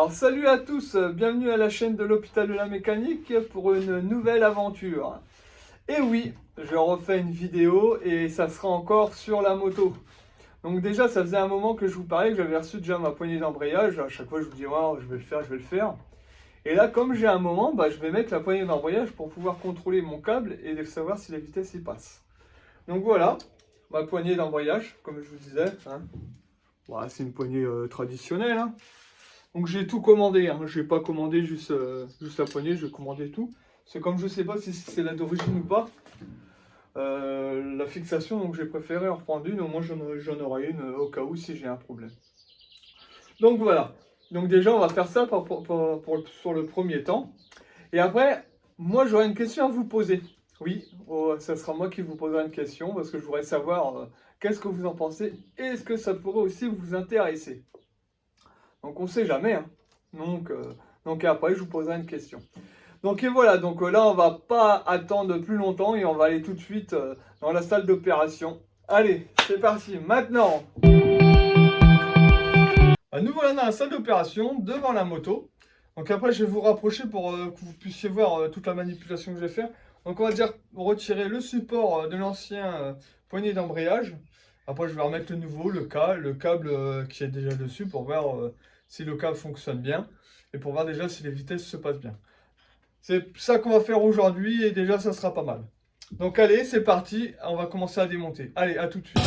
Alors salut à tous, bienvenue à la chaîne de l'hôpital de la mécanique pour une nouvelle aventure. Et oui, je refais une vidéo et ça sera encore sur la moto. Donc déjà ça faisait un moment que je vous parlais que j'avais reçu déjà ma poignée d'embrayage. À chaque fois je vous dis oh, je vais le faire. Et là comme j'ai un moment, je vais mettre la poignée d'embrayage pour pouvoir contrôler mon câble et savoir si la vitesse y passe. Donc voilà, ma poignée d'embrayage, comme je vous disais. Voilà, c'est une poignée traditionnelle. Donc j'ai tout commandé, je n'ai pas commandé juste la poignée, je vais commander tout. C'est comme je ne sais pas si c'est là d'origine ou pas, la fixation, donc j'ai préféré en reprendre une, au moins j'en aurai une au cas où si j'ai un problème. Donc voilà, donc déjà on va faire ça sur le premier temps. Et après, moi j'aurai une question à vous poser. Oui, ça sera moi qui vous poserai une question parce que je voudrais savoir qu'est-ce que vous en pensez et est-ce que ça pourrait aussi vous intéresser. Donc on ne sait jamais. Donc après, je vous poserai une question. Donc et voilà, donc là, on va pas attendre plus longtemps et on va aller tout de suite dans la salle d'opération. Allez, c'est parti. Maintenant, nous voilà dans la salle d'opération, devant la moto. Donc après, je vais vous rapprocher pour que vous puissiez voir toute la manipulation que je vais faire. Donc on va dire retirer le support de l'ancien poignet d'embrayage. Après, je vais remettre le nouveau, le câble qui est déjà dessus pour voir si le câble fonctionne bien et pour voir déjà si les vitesses se passent bien. C'est ça qu'on va faire aujourd'hui et déjà ça sera pas mal. Donc allez, c'est parti, on va commencer à démonter. Allez, à tout de suite.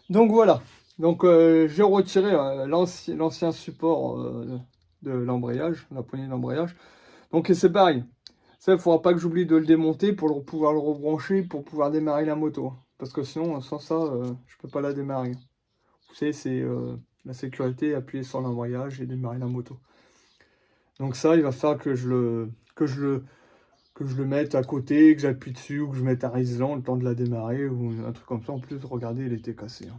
Donc voilà, j'ai retiré l'ancien support de l'embrayage, la poignée d'embrayage. Donc c'est pareil, ça il ne faudra pas que j'oublie de le démonter pour pouvoir le rebrancher, pour pouvoir démarrer la moto. Parce que sinon, sans ça, je ne peux pas la démarrer. Vous savez, c'est la sécurité, appuyer sur l'embrayage et démarrer la moto. Donc ça, il va falloir que je le mette à côté, que j'appuie dessus, ou que je mette un isolant le temps de la démarrer, ou un truc comme ça. En plus, regardez, il était cassé.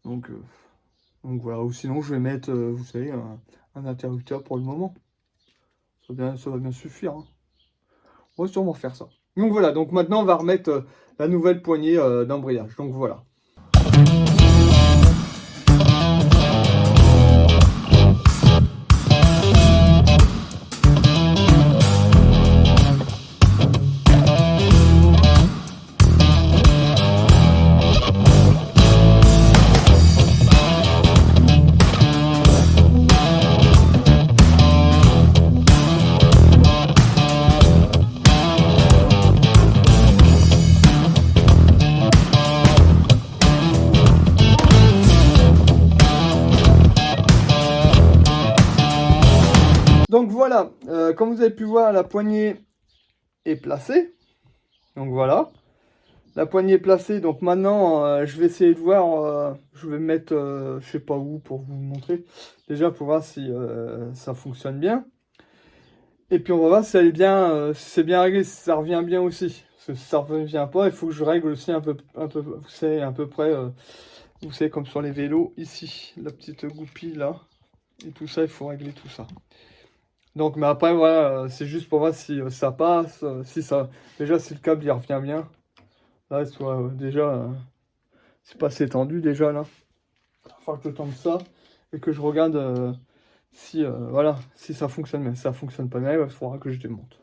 Donc voilà, ou sinon je vais mettre, vous savez, un interrupteur pour le moment. Ça va bien suffire. On va sûrement faire ça. Donc voilà, donc maintenant on va remettre la nouvelle poignée d'embrayage. Donc voilà. Donc voilà, comme vous avez pu voir, la poignée est placée. Donc voilà, la poignée est placée. Donc maintenant, je vais essayer de voir, je vais mettre, je sais pas où pour vous montrer. Déjà pour voir si ça fonctionne bien. Et puis on va voir si elle est bien, si c'est bien réglé, si ça revient bien aussi. Parce que si ça ne revient pas, il faut que je règle aussi un peu, vous savez, à peu près, vous savez, comme sur les vélos, ici, la petite goupille là. Et tout ça, il faut régler tout ça. Donc, mais après, voilà, c'est juste pour voir si ça passe, déjà, si le câble, il revient bien. Là, soit déjà, c'est pas assez tendu, déjà, là. Il va falloir que je tende ça et que je regarde voilà, si ça fonctionne bien. Si ça fonctionne pas bien, il faudra que je démonte.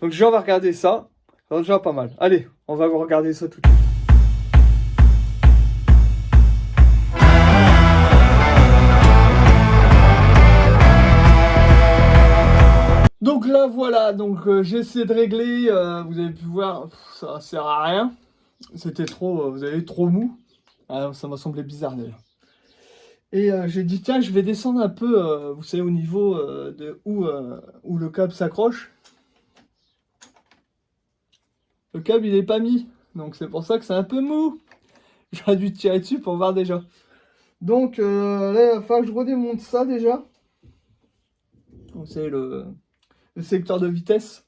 Donc, déjà, on va regarder ça. C'est déjà pas mal. Allez, on va regarder ça tout de suite. Donc là voilà, j'ai essayé de régler, vous avez pu voir, ça sert à rien. C'était trop, vous avez trop mou. Ça m'a semblé bizarre d'ailleurs. Et j'ai dit tiens, je vais descendre un peu, vous savez, au niveau de où le câble s'accroche. Le câble il est pas mis, donc c'est pour ça que c'est un peu mou. J'aurais dû tirer dessus pour voir déjà. Donc là il va falloir que je redémonte ça déjà. Vous savez, le secteur de vitesse.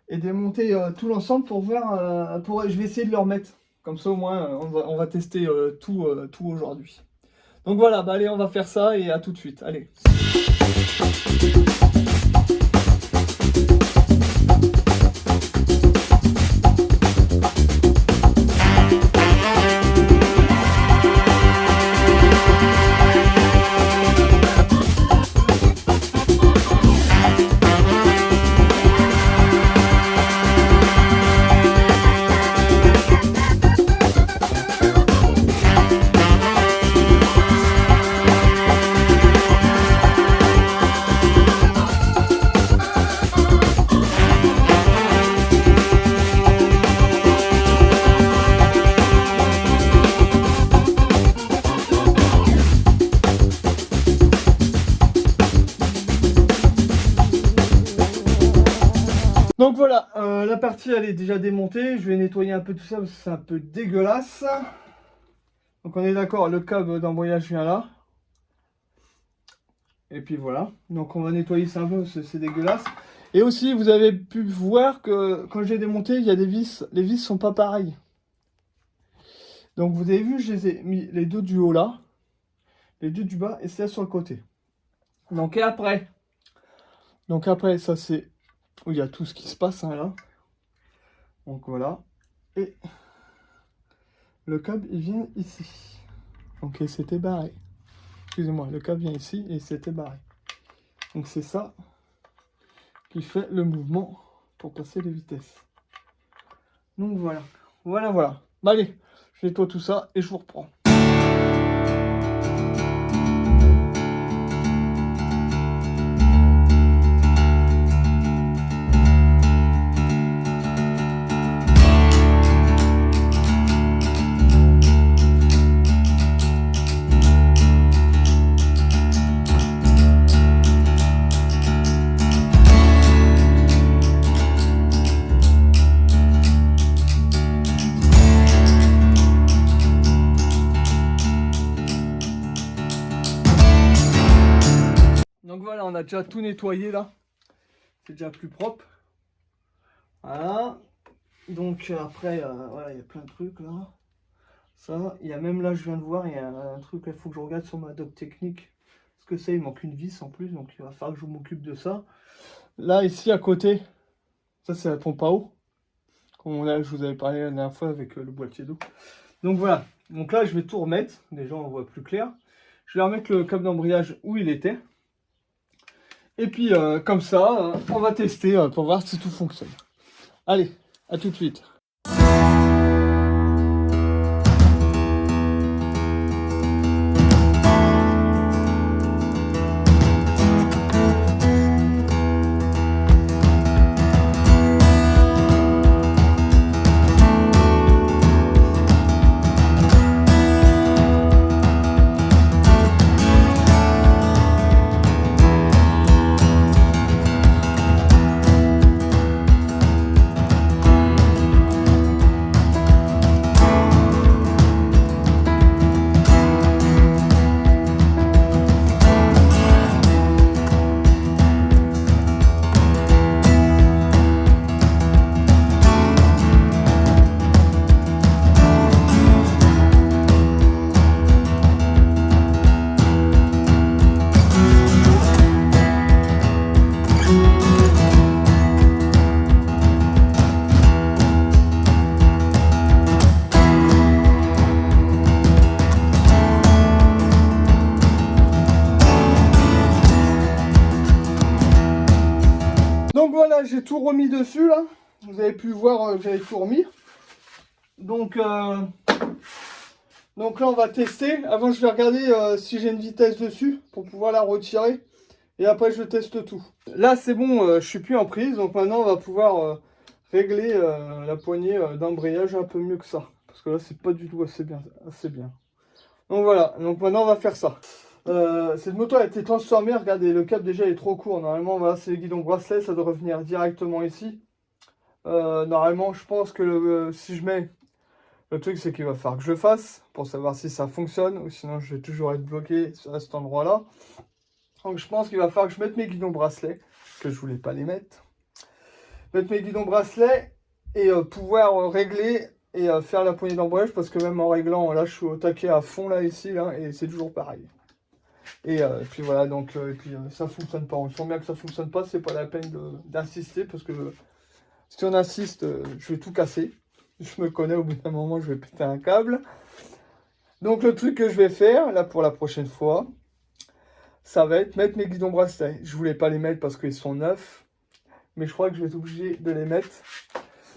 Et démonter tout l'ensemble pour voir, je vais essayer de le remettre. Comme ça au moins on va tester tout aujourd'hui. Donc voilà, bah allez, on va faire ça et à tout de suite. Allez. Donc voilà, la partie elle est déjà démontée. Je vais nettoyer un peu tout ça parce que c'est un peu dégueulasse. Donc on est d'accord, le câble d'embrayage vient là. Et puis voilà. Donc on va nettoyer ça un peu parce que c'est dégueulasse. Et aussi, vous avez pu voir que quand j'ai démonté, il y a des vis. Les vis sont pas pareilles. Donc vous avez vu, je les ai mis les deux du haut là. Les deux du bas et celle sur le côté. Donc après, ça c'est où il y a tout ce qui se passe hein, là. Donc voilà. Et le câble il vient ici. Donc il s'était barré. Excusez-moi, le câble vient ici et il s'était barré. Donc c'est ça qui fait le mouvement pour passer les vitesses. Donc voilà. Voilà. Bah allez, je nettoie tout ça et je vous reprends. Donc voilà, on a déjà tout nettoyé là. C'est déjà plus propre. Voilà. Donc après, voilà, il y a plein de trucs là. Ça, il y a même là, je viens de voir, il y a un truc, il faut que je regarde sur ma doc technique. Ce que c'est, il manque une vis en plus, donc il va falloir que je m'occupe de ça. Là, ici à côté, ça c'est la pompe à eau. Comme là, je vous avais parlé la dernière fois avec le boîtier d'eau. Donc voilà, donc là je vais tout remettre, déjà on voit plus clair. Je vais remettre le câble d'embrayage où il était. Et puis comme ça, on va tester pour voir si tout fonctionne. Allez, à tout de suite. Donc voilà, j'ai tout remis dessus là. Vous avez pu voir que j'avais tout remis. Donc là on va tester. Avant je vais regarder si j'ai une vitesse dessus pour pouvoir la retirer. Et après je teste tout. Là c'est bon, je suis plus en prise. Donc maintenant on va pouvoir régler la poignée d'embrayage un peu mieux que ça. Parce que là c'est pas du tout assez bien. Donc voilà, donc maintenant on va faire ça. Cette moto a été transformée, regardez, le câble déjà est trop court. Normalement, voilà, c'est les guidons bracelet, ça doit revenir directement ici. Normalement, je pense que si je mets... Le truc, c'est qu'il va falloir que je le fasse pour savoir si ça fonctionne, ou sinon je vais toujours être bloqué à cet endroit-là. Donc je pense qu'il va falloir que je mette mes guidons bracelets, que je voulais pas les mettre. Mettre mes guidons bracelets et pouvoir régler et faire la poignée d'embrayage parce que même en réglant, là, je suis au taquet à fond, là, ici, là, et c'est toujours pareil. Et puis voilà, donc ça fonctionne pas. On sent bien que ça fonctionne pas, c'est pas la peine d'insister parce que si on insiste, je vais tout casser. Je me connais, au bout d'un moment, je vais péter un câble. Donc le truc que je vais faire, là, pour la prochaine fois, ça va être mettre mes guidons bracelets. Je voulais pas les mettre parce qu'ils sont neufs, mais je crois que je vais être obligé de les mettre.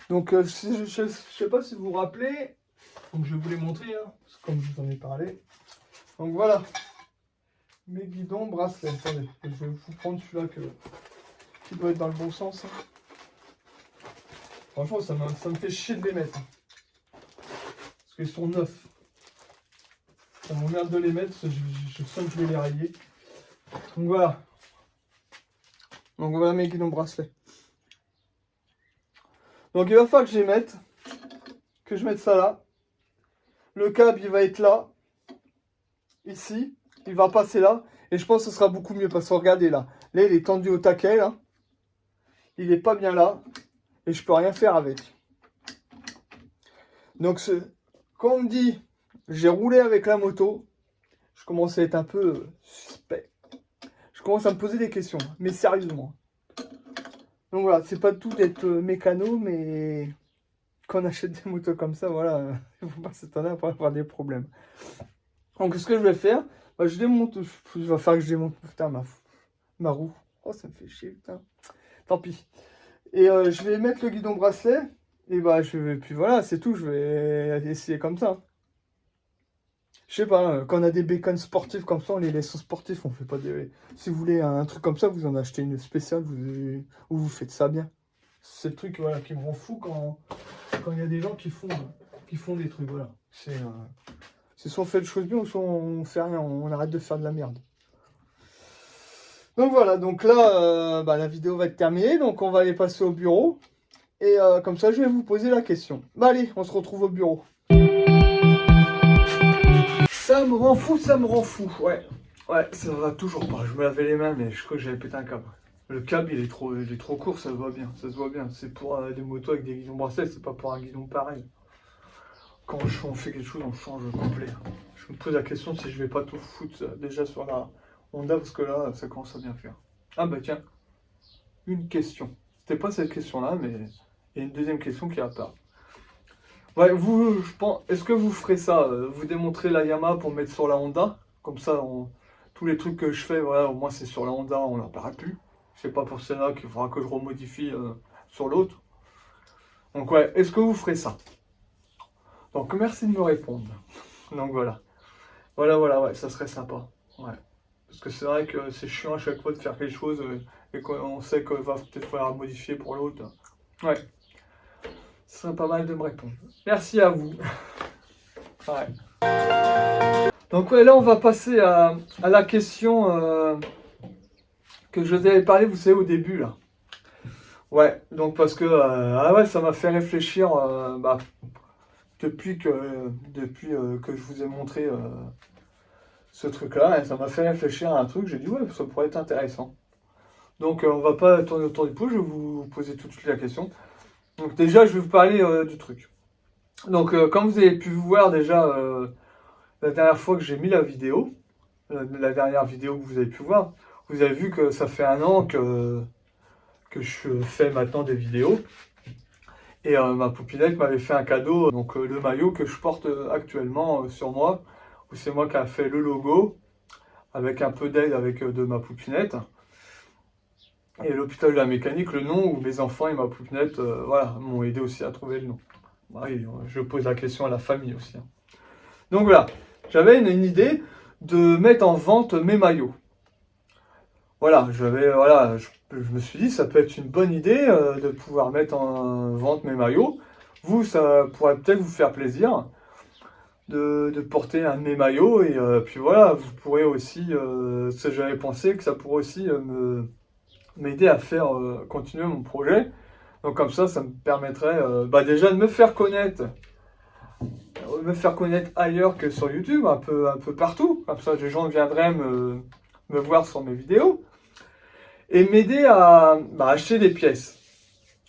Donc je sais pas si vous vous rappelez, donc je vais vous les montrer, hein, comme je vous en ai parlé. Donc voilà, mes guidons bracelets. Attendez, je vais vous prendre celui-là qui doit être dans le bon sens. Hein. Franchement, ça me fait chier de les mettre. Parce qu'ils sont neufs. Ça m'emmerde de les mettre, je sens que je vais les rayer. Donc voilà. Donc voilà mes guidons bracelets. Donc il va falloir que je les mette. Que je mette ça là. Le câble il va être là. Ici. Il va passer là. Et je pense que ce sera beaucoup mieux. Parce que regardez là. Là il est tendu au taquet là. Il n'est pas bien là. Et je peux rien faire avec. Donc quand on me dit j'ai roulé avec la moto, je commence à être un peu suspect. Je commence à me poser des questions, mais sérieusement. Donc voilà, c'est pas tout d'être mécano, mais quand on achète des motos comme ça, voilà, il faut pas s'étonner après avoir des problèmes. Donc ce que je vais faire, bah, je démonte, il va falloir que je démonte, putain, ma roue. Oh, ça me fait chier, putain. Tant pis. Et je vais mettre le guidon bracelet, et bah, puis voilà, c'est tout, je vais essayer comme ça. Je sais pas, quand on a des bécanes sportives comme ça, on les laisse sportifs, on fait pas des... Si vous voulez un truc comme ça, vous en achetez une spéciale, vous faites ça bien. C'est le truc voilà, qui me rend fou quand il y a des gens qui font des trucs, voilà. C'est soit on fait les choses bien, ou soit on fait rien, on arrête de faire de la merde. Donc voilà, donc là, la vidéo va être terminée, donc on va aller passer au bureau. Et comme ça, je vais vous poser la question. Bah allez, on se retrouve au bureau. Ça me rend fou, ouais. Ouais, ça va toujours pas. Je me lavais les mains, mais je crois que j'avais pété un câble. Le câble, il est trop court, ça se voit bien. Ça se voit bien. C'est pour des motos avec des guidons bracelets, c'est pas pour un guidon pareil. Quand on fait quelque chose, on change complet. Je me pose la question si je vais pas tout foutre déjà sur la Honda, parce que là, ça commence à bien faire. Ah bah tiens, une question. C'était pas cette question-là, mais il y a une deuxième question qui apparaît. Ouais, je pense, est-ce que vous ferez ça, vous démontrez la Yamaha pour mettre sur la Honda? Comme ça, tous les trucs que je fais, voilà, au moins c'est sur la Honda, on n'en parle plus. C'est pas pour celle-là qu'il faudra que je remodifie sur l'autre. Donc ouais, est-ce que vous ferez ça? Donc merci de me répondre. Donc voilà. Voilà, ouais, ça serait sympa. Ouais. Parce que c'est vrai que c'est chiant à chaque fois de faire quelque chose et qu'on sait qu'il va peut-être falloir modifier pour l'autre. Ouais. Ce serait pas mal de me répondre. Merci à vous. Ouais. Donc ouais, là on va passer à la question que je vous avais parlé, vous savez, au début là. Ouais, donc parce que ah ouais, ça m'a fait réfléchir depuis que je vous ai montré ce truc-là, et ça m'a fait réfléchir à un truc, j'ai dit ouais, ça pourrait être intéressant. Donc on va pas tourner autour du pot, je vais vous poser tout de suite la question. Donc déjà, je vais vous parler du truc. Donc comme vous avez pu voir déjà la dernière fois que j'ai mis la vidéo, la dernière vidéo que vous avez pu voir, vous avez vu que ça fait 1 an que je fais maintenant des vidéos. Et ma poupinette m'avait fait un cadeau, donc le maillot que je porte actuellement sur moi, où c'est moi qui a fait le logo, avec un peu d'aide de ma poupinette. Et l'hôpital de la mécanique, le nom où mes enfants et ma poupinette voilà, m'ont aidé aussi à trouver le nom. Oui, je pose la question à la famille aussi. Hein. Donc voilà, j'avais une idée de mettre en vente mes maillots. Voilà, je me suis dit ça peut être une bonne idée de pouvoir mettre en vente mes maillots. Vous, ça pourrait peut-être vous faire plaisir de porter un de mes maillots. Et puis voilà, vous pourrez aussi, j'avais pensé que ça pourrait aussi m'aider à faire continuer mon projet. Donc comme ça me permettrait déjà de me faire connaître ailleurs que sur YouTube, un peu partout. Comme ça, les gens viendraient me voir sur mes vidéos et m'aider à acheter des pièces.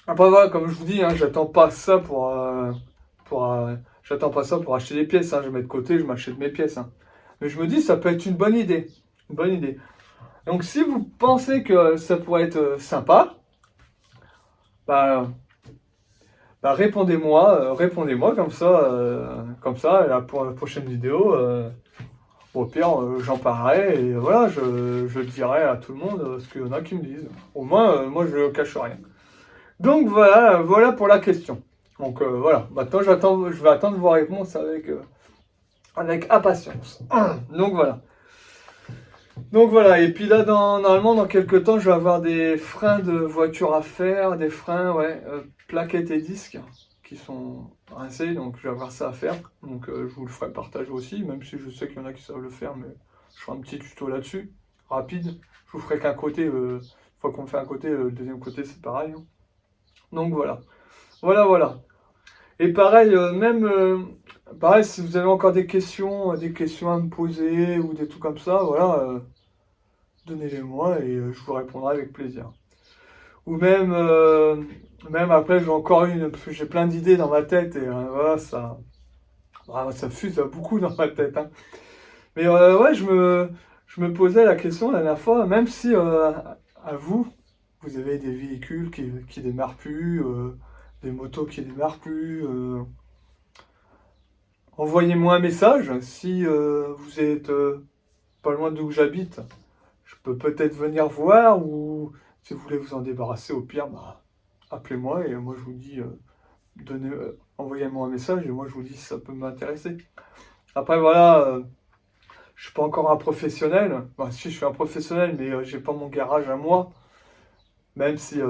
Après voilà, comme je vous dis, hein, j'attends pas ça pour J'attends pas ça pour acheter des pièces, hein. Je mets de côté, je m'achète mes pièces, hein. Mais je me dis, ça peut être une bonne idée. Une bonne idée. Donc si vous pensez que ça pourrait être sympa, bah, répondez-moi comme ça, là, pour la prochaine vidéo, au pire, j'en parlerai et voilà, je dirai à tout le monde ce qu'il y en a qui me disent. Au moins, moi, je ne cache rien. Donc voilà pour la question. Donc voilà, maintenant je vais attendre vos réponses avec impatience. Donc voilà. Donc voilà, et puis là, normalement, dans quelques temps, je vais avoir des freins de voiture à faire, des freins, ouais, plaquettes et disques qui sont rincés, donc je vais avoir ça à faire. Donc je vous le ferai partager aussi, même si je sais qu'il y en a qui savent le faire, mais je ferai un petit tuto là-dessus, rapide. Je vous ferai qu'un côté, une fois qu'on fait un côté, le deuxième côté c'est pareil, hein. Donc voilà, voilà. Et pareil, pareil, si vous avez encore des questions à me poser ou des trucs comme ça, voilà, donnez-les-moi et je vous répondrai avec plaisir. Ou même après, j'ai encore parce que j'ai plein d'idées dans ma tête et voilà, ça fuse beaucoup dans ma tête, hein. Mais ouais, je me posais la question la dernière fois, même si à vous avez des véhicules qui démarrent plus, des motos qui démarrent plus, envoyez-moi un message si vous êtes pas loin d'où j'habite. Je peux peut-être venir voir ou si vous voulez vous en débarrasser, au pire, bah, appelez-moi et moi je vous dis, envoyez-moi un message et moi je vous dis si ça peut m'intéresser. Après voilà, je suis pas encore un professionnel. Bah, si je suis un professionnel, mais j'ai pas mon garage à moi. Même si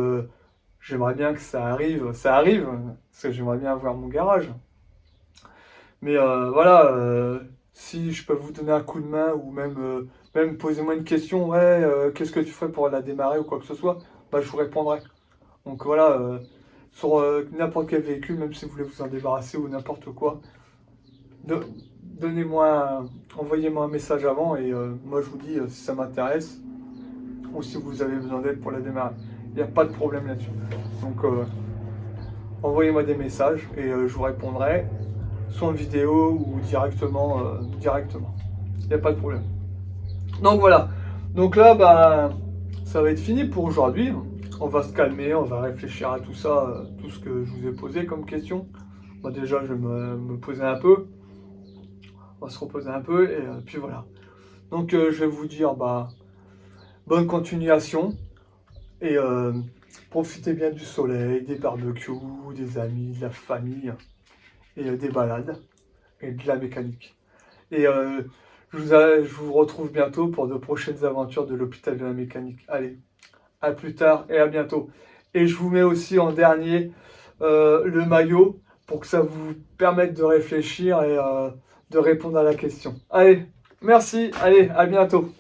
j'aimerais bien que ça arrive, parce que j'aimerais bien avoir mon garage. Mais voilà, si je peux vous donner un coup de main ou même posez-moi une question, ouais, qu'est-ce que tu ferais pour la démarrer ou quoi que ce soit, bah, je vous répondrai. Donc voilà, sur n'importe quel véhicule, même si vous voulez vous en débarrasser ou n'importe quoi, envoyez-moi un message avant et moi je vous dis si ça m'intéresse ou si vous avez besoin d'aide pour la démarrer. Il n'y a pas de problème là-dessus. Donc envoyez-moi des messages et je vous répondrai, soit en vidéo ou directement. Il n'y a pas de problème. Donc voilà. Donc là, bah, ça va être fini pour aujourd'hui. On va se calmer, on va réfléchir à tout ça, tout ce que je vous ai posé comme question. Moi déjà, je vais me poser un peu. On va se reposer un peu et puis voilà. Donc je vais vous dire, bah, bonne continuation et profitez bien du soleil, des barbecues, des amis, de la famille et des balades et de la mécanique. Et je vous retrouve bientôt pour de prochaines aventures de l'hôpital de la mécanique. Allez, à plus tard et à bientôt. Et je vous mets aussi en dernier le maillot pour que ça vous permette de réfléchir et de répondre à la question. Allez, merci, allez, à bientôt.